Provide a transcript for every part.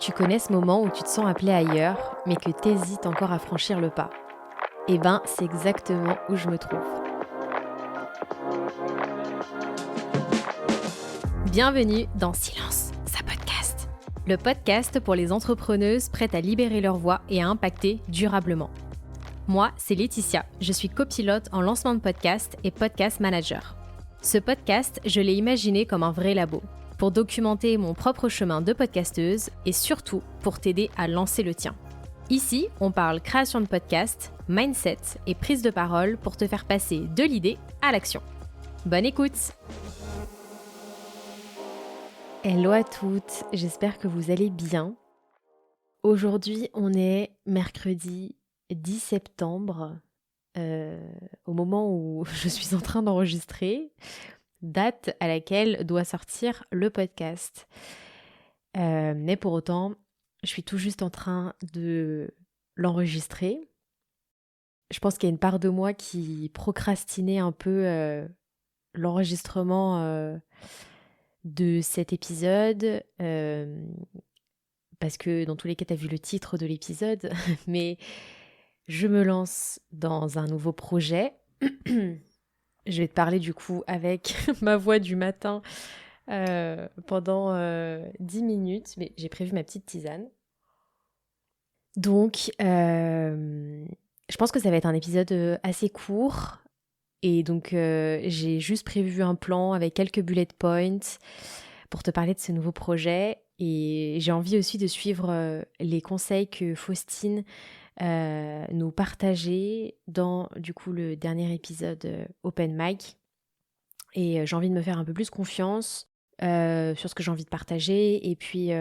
Tu connais ce moment où tu te sens appelé ailleurs, mais que t'hésites encore à franchir le pas. Eh ben, c'est exactement où je me trouve. Bienvenue dans Silence, sa podcast. Le podcast pour les entrepreneuses prêtes à libérer leur voix et à impacter durablement. Moi, c'est Laetitia, je suis copilote en lancement de podcast et podcast manager. Ce podcast, je l'ai imaginé comme un vrai labo, pour documenter mon propre chemin de podcasteuse et surtout pour t'aider à lancer le tien. Ici, on parle création de podcast, mindset et prise de parole pour te faire passer de l'idée à l'action. Bonne écoute! Hello à toutes, j'espère que vous allez bien. Aujourd'hui, on est mercredi 10 septembre, au moment où je suis en train d'enregistrer, date à laquelle doit sortir le podcast. Mais pour autant, je suis tout juste en train de l'enregistrer. Je pense qu'il y a une part de moi qui procrastinait un peu l'enregistrement de cet épisode, parce que dans tous les cas, tu as vu le titre de l'épisode, mais je me lance dans un nouveau projet. Je vais te parler du coup avec ma voix du matin pendant 10 minutes, mais j'ai prévu ma petite tisane. Donc, je pense que ça va être un épisode assez court. Et donc, j'ai juste prévu un plan avec quelques bullet points pour te parler de ce nouveau projet. Et j'ai envie aussi de suivre les conseils que Faustine nous partageait dans, du coup, le dernier épisode Open Mic. Et j'ai envie de me faire un peu plus confiance sur ce que j'ai envie de partager. Et puis,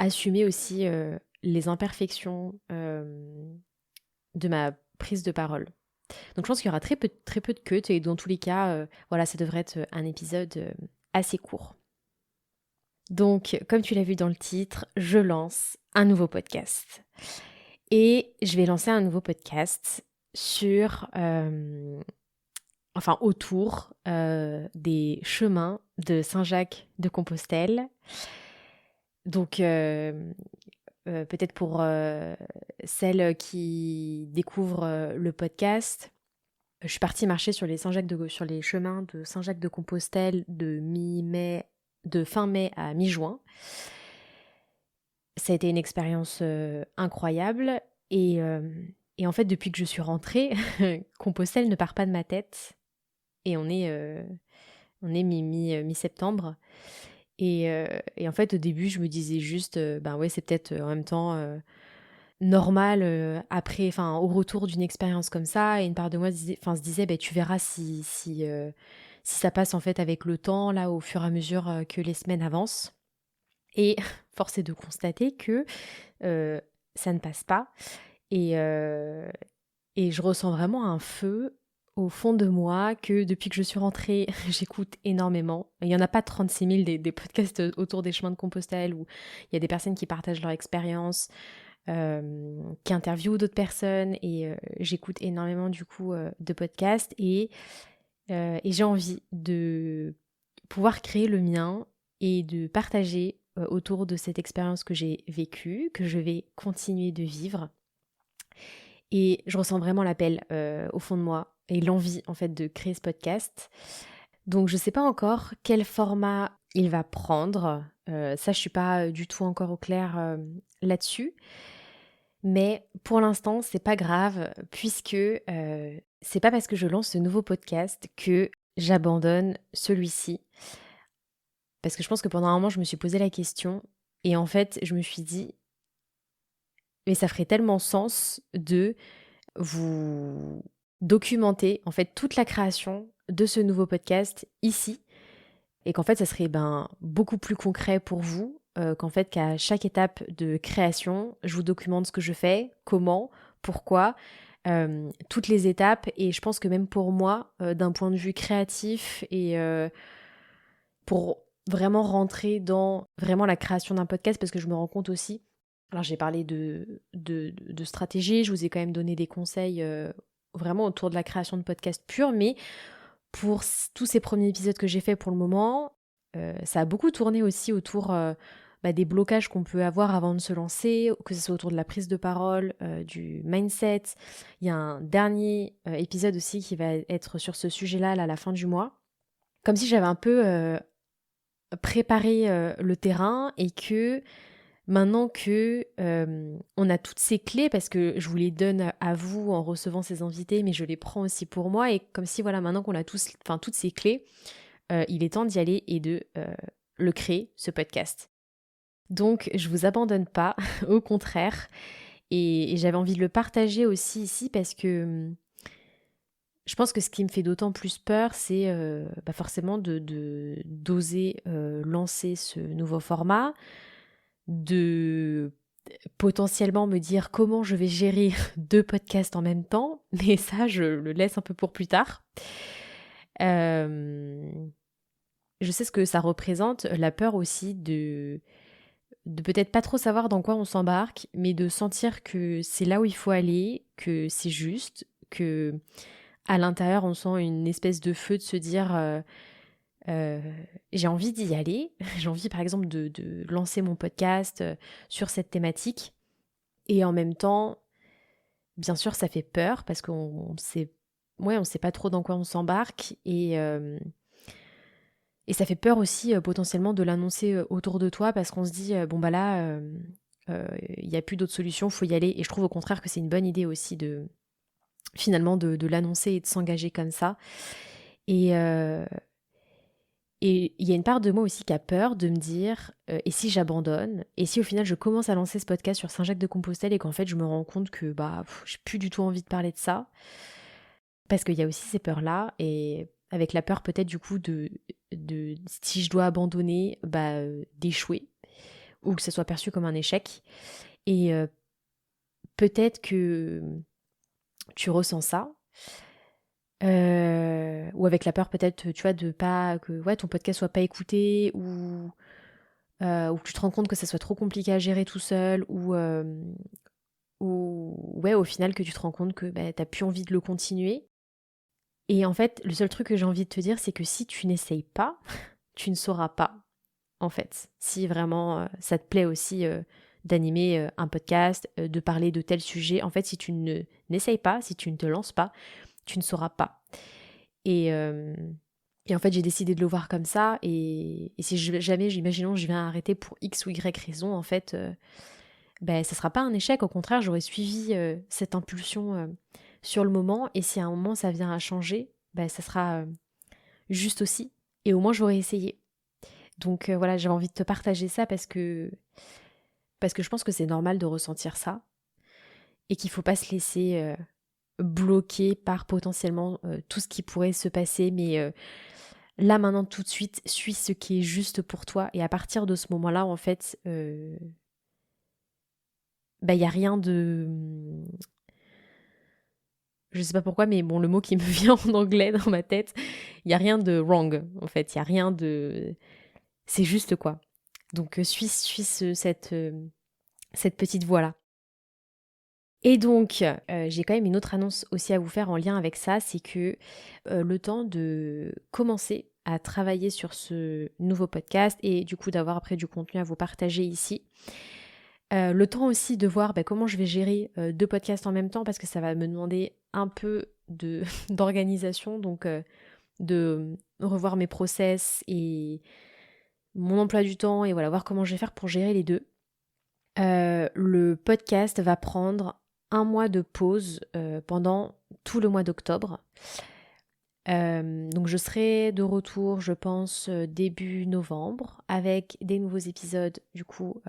assumer aussi les imperfections de ma prise de parole. Donc je pense qu'il y aura très peu de cuts et dans tous les cas, voilà, ça devrait être un épisode assez court. Donc, comme tu l'as vu dans le titre, je lance un nouveau podcast. Et je vais lancer un nouveau podcast sur, autour des chemins de Saint-Jacques-de-Compostelle. Donc, peut-être pour celles qui découvrent le podcast, je suis partie marcher sur sur les chemins de Saint-Jacques-de-Compostelle de fin mai à mi-juin. Ça a été une expérience incroyable et en fait depuis que je suis rentrée, Compostelle ne part pas de ma tête et on est mi-septembre. Et en fait, au début, je me disais juste, ouais, c'est peut-être en même temps normal au retour d'une expérience comme ça. Et une part de moi se disait, tu verras si ça passe en fait avec le temps, là, au fur et à mesure que les semaines avancent. Et force est de constater que ça ne passe pas. Et je ressens vraiment un feu au fond de moi que depuis que je suis rentrée, j'écoute énormément. Il n'y en a pas 36 000 des podcasts autour des chemins de Compostelle où il y a des personnes qui partagent leur expérience, qui interviewent d'autres personnes et j'écoute énormément du coup de podcasts et j'ai envie de pouvoir créer le mien et de partager autour de cette expérience que j'ai vécue, que je vais continuer de vivre. Et je ressens vraiment l'appel au fond de moi et l'envie en fait de créer ce podcast. Donc je ne sais pas encore quel format il va prendre. Ça, je suis pas du tout encore au clair là-dessus. Mais pour l'instant, c'est pas grave puisque c'est pas parce que je lance ce nouveau podcast que j'abandonne celui-ci. Parce que je pense que pendant un moment, je me suis posé la question et en fait, je me suis dit, mais ça ferait tellement sens de vous documenter en fait toute la création de ce nouveau podcast ici et qu'en fait ça serait beaucoup plus concret pour vous qu'en fait qu'à chaque étape de création je vous documente ce que je fais, comment, pourquoi, toutes les étapes. Et je pense que même pour moi d'un point de vue créatif et pour vraiment rentrer dans vraiment la création d'un podcast, parce que je me rends compte aussi, alors j'ai parlé de stratégie, je vous ai quand même donné des conseils vraiment autour de la création de podcasts purs, mais pour tous ces premiers épisodes que j'ai faits pour le moment, ça a beaucoup tourné aussi autour des blocages qu'on peut avoir avant de se lancer, que ce soit autour de la prise de parole, du mindset. Il y a un dernier épisode aussi qui va être sur ce sujet-là là, à la fin du mois. Comme si j'avais un peu préparé le terrain et que maintenant que on a toutes ces clés, parce que je vous les donne à vous en recevant ces invités, mais je les prends aussi pour moi, et comme si voilà, maintenant qu'on a toutes ces clés, il est temps d'y aller et de le créer, ce podcast. Donc je vous abandonne pas, au contraire, et j'avais envie de le partager aussi ici parce que je pense que ce qui me fait d'autant plus peur, c'est forcément d'oser lancer ce nouveau format, de potentiellement me dire comment je vais gérer 2 podcasts en même temps, mais ça, je le laisse un peu pour plus tard. Je sais ce que ça représente, la peur aussi de peut-être pas trop savoir dans quoi on s'embarque, mais de sentir que c'est là où il faut aller, que c'est juste, que à l'intérieur on sent une espèce de feu de se dire euh, j'ai envie d'y aller, j'ai envie par exemple de lancer mon podcast sur cette thématique, et en même temps, bien sûr ça fait peur parce qu'on sait, ouais, on sait pas trop dans quoi on s'embarque, et ça fait peur aussi potentiellement de l'annoncer autour de toi parce qu'on se dit bon bah là il n'y a plus d'autres solutions, faut y aller. Et je trouve au contraire que c'est une bonne idée aussi de finalement de l'annoncer et de s'engager comme ça. Et et il y a une part de moi aussi qui a peur de me dire et si j'abandonne, et si au final je commence à lancer ce podcast sur Saint-Jacques-de-Compostelle et qu'en fait je me rends compte que j'ai plus du tout envie de parler de ça, parce qu'il y a aussi ces peurs-là, et avec la peur peut-être du coup de si je dois abandonner, d'échouer, ou que ça soit perçu comme un échec. Et peut-être que tu ressens ça, ou avec la peur peut-être, tu vois, de pas que ouais, ton podcast soit pas écouté, ou que tu te rends compte que ça soit trop compliqué à gérer tout seul, ou ouais, au final que tu te rends compte que t'as plus envie de le continuer. Et en fait, le seul truc que j'ai envie de te dire, c'est que si tu n'essayes pas, tu ne sauras pas, en fait. Si vraiment ça te plaît aussi d'animer un podcast, de parler de tel sujet, en fait, si tu n'essayes pas, si tu ne te lances pas, tu ne sauras pas. Et, euh, et en fait, j'ai décidé de le voir comme ça. Et si jamais, imaginons, je viens arrêter pour X ou Y raison, en fait, ça sera pas un échec. Au contraire, j'aurais suivi cette impulsion sur le moment. Et si à un moment ça vient à changer, ça sera juste aussi. Et au moins, j'aurais essayé. Donc voilà, j'avais envie de te partager ça parce que je pense que c'est normal de ressentir ça et qu'il faut pas se laisser bloquer par potentiellement tout ce qui pourrait se passer, mais là maintenant tout de suite, suis ce qui est juste pour toi, et à partir de ce moment-là, en fait, il y a rien de, je sais pas pourquoi, mais bon, le mot qui me vient en anglais dans ma tête, il y a rien de wrong, en fait, il y a rien de, c'est juste quoi. Donc suis cette petite voie-là. Et donc, j'ai quand même une autre annonce aussi à vous faire en lien avec ça, c'est que le temps de commencer à travailler sur ce nouveau podcast, et du coup d'avoir après du contenu à vous partager ici, le temps aussi de voir comment je vais gérer 2 podcasts en même temps, parce que ça va me demander un peu d'organisation, donc de revoir mes process et mon emploi du temps, et voilà, voir comment je vais faire pour gérer les deux. Le podcast va prendre un mois de pause pendant tout le mois d'octobre. Donc je serai de retour, je pense, début novembre, avec des nouveaux épisodes, du coup,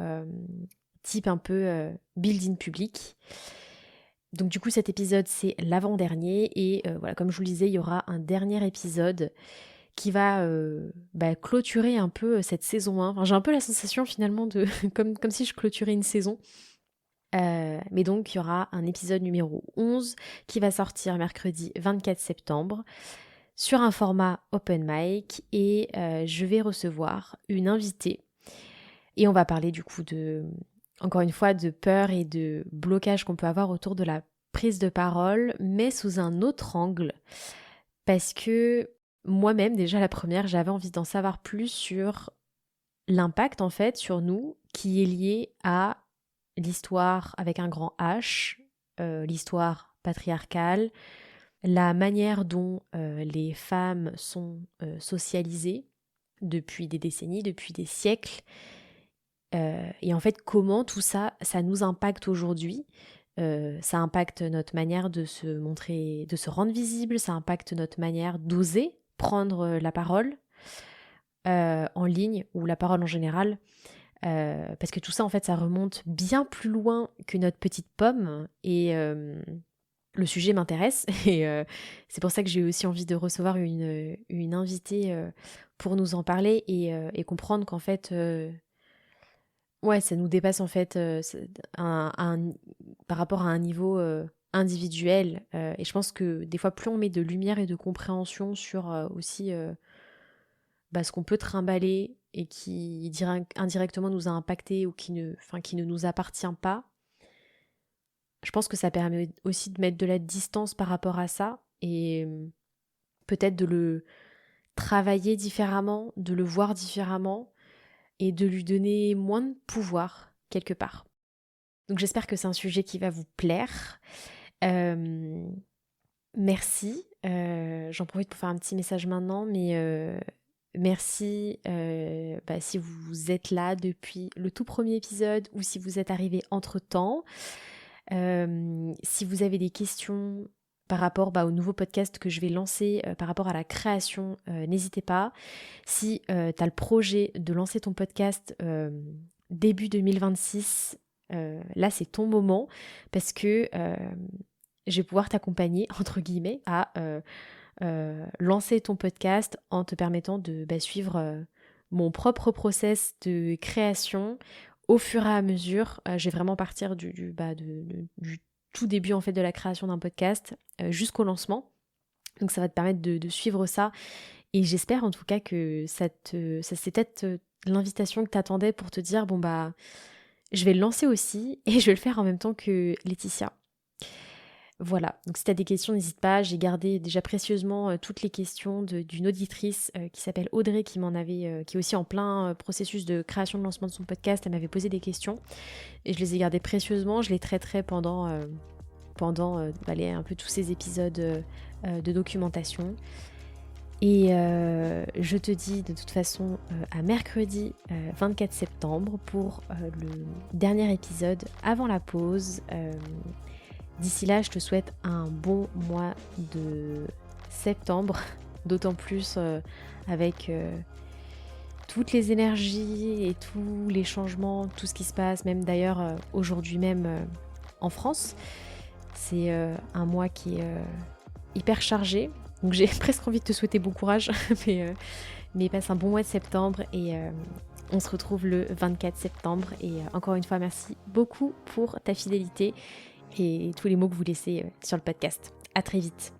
type un peu build-in public. Donc du coup, cet épisode, c'est l'avant-dernier, et voilà, comme je vous le disais, il y aura un dernier épisode qui va clôturer un peu cette saison 1. Enfin, j'ai un peu la sensation finalement de comme si je clôturais une saison. Mais donc il y aura un épisode numéro 11 qui va sortir mercredi 24 septembre sur un format open mic, et je vais recevoir une invitée, et on va parler du coup encore une fois, de peur et de blocage qu'on peut avoir autour de la prise de parole, mais sous un autre angle, parce que moi-même, déjà la première, j'avais envie d'en savoir plus sur l'impact en fait sur nous qui est liée à l'histoire avec un grand H, l'histoire patriarcale, la manière dont les femmes sont socialisées depuis des décennies, depuis des siècles, et en fait comment tout ça, ça nous impacte aujourd'hui. Ça impacte notre manière de se montrer, de se rendre visible, ça impacte notre manière d'oser prendre la parole en ligne ou la parole en général. Parce que tout ça, en fait, ça remonte bien plus loin que notre petite pomme et le sujet m'intéresse et c'est pour ça que j'ai eu aussi envie de recevoir une invitée pour nous en parler et comprendre qu'en fait, ouais, ça nous dépasse en fait par rapport à un niveau individuel. Et je pense que des fois, plus on met de lumière et de compréhension sur aussi ce qu'on peut trimballer et qui indirectement nous a impacté ou qui ne nous appartient pas, je pense que ça permet aussi de mettre de la distance par rapport à ça et peut-être de le travailler différemment, de le voir différemment et de lui donner moins de pouvoir quelque part. Donc j'espère que c'est un sujet qui va vous plaire. Merci. J'en profite pour faire un petit message maintenant, mais merci si vous êtes là depuis le tout premier épisode ou si vous êtes arrivé entre-temps. Si vous avez des questions par rapport au nouveau podcast que je vais lancer, par rapport à la création, n'hésitez pas. Si tu as le projet de lancer ton podcast début 2026, là c'est ton moment parce que je vais pouvoir t'accompagner, entre guillemets, à lancer ton podcast en te permettant de suivre mon propre process de création au fur et à mesure. Je vais vraiment partir du tout début en fait de la création d'un podcast jusqu'au lancement. Donc ça va te permettre de suivre ça et j'espère en tout cas que ça c'est peut-être l'invitation que t'attendais pour te dire je vais le lancer aussi et je vais le faire en même temps que Laetitia. Voilà, donc si tu as des questions, n'hésite pas. J'ai gardé déjà précieusement toutes les questions d'une auditrice qui s'appelle Audrey, qui est aussi en plein processus de création de lancement de son podcast. Elle m'avait posé des questions et je les ai gardées précieusement. Je les traiterai pendant un peu tous ces épisodes de documentation. Et je te dis de toute façon à mercredi 24 septembre pour le dernier épisode avant la pause. D'ici là, je te souhaite un bon mois de septembre, d'autant plus avec toutes les énergies et tous les changements, tout ce qui se passe, même d'ailleurs aujourd'hui même en France. C'est un mois qui est hyper chargé, donc j'ai presque envie de te souhaiter bon courage, mais passe un bon mois de septembre et on se retrouve le 24 septembre. Et encore une fois, merci beaucoup pour ta fidélité et tous les mots que vous laissez sur le podcast. À très vite.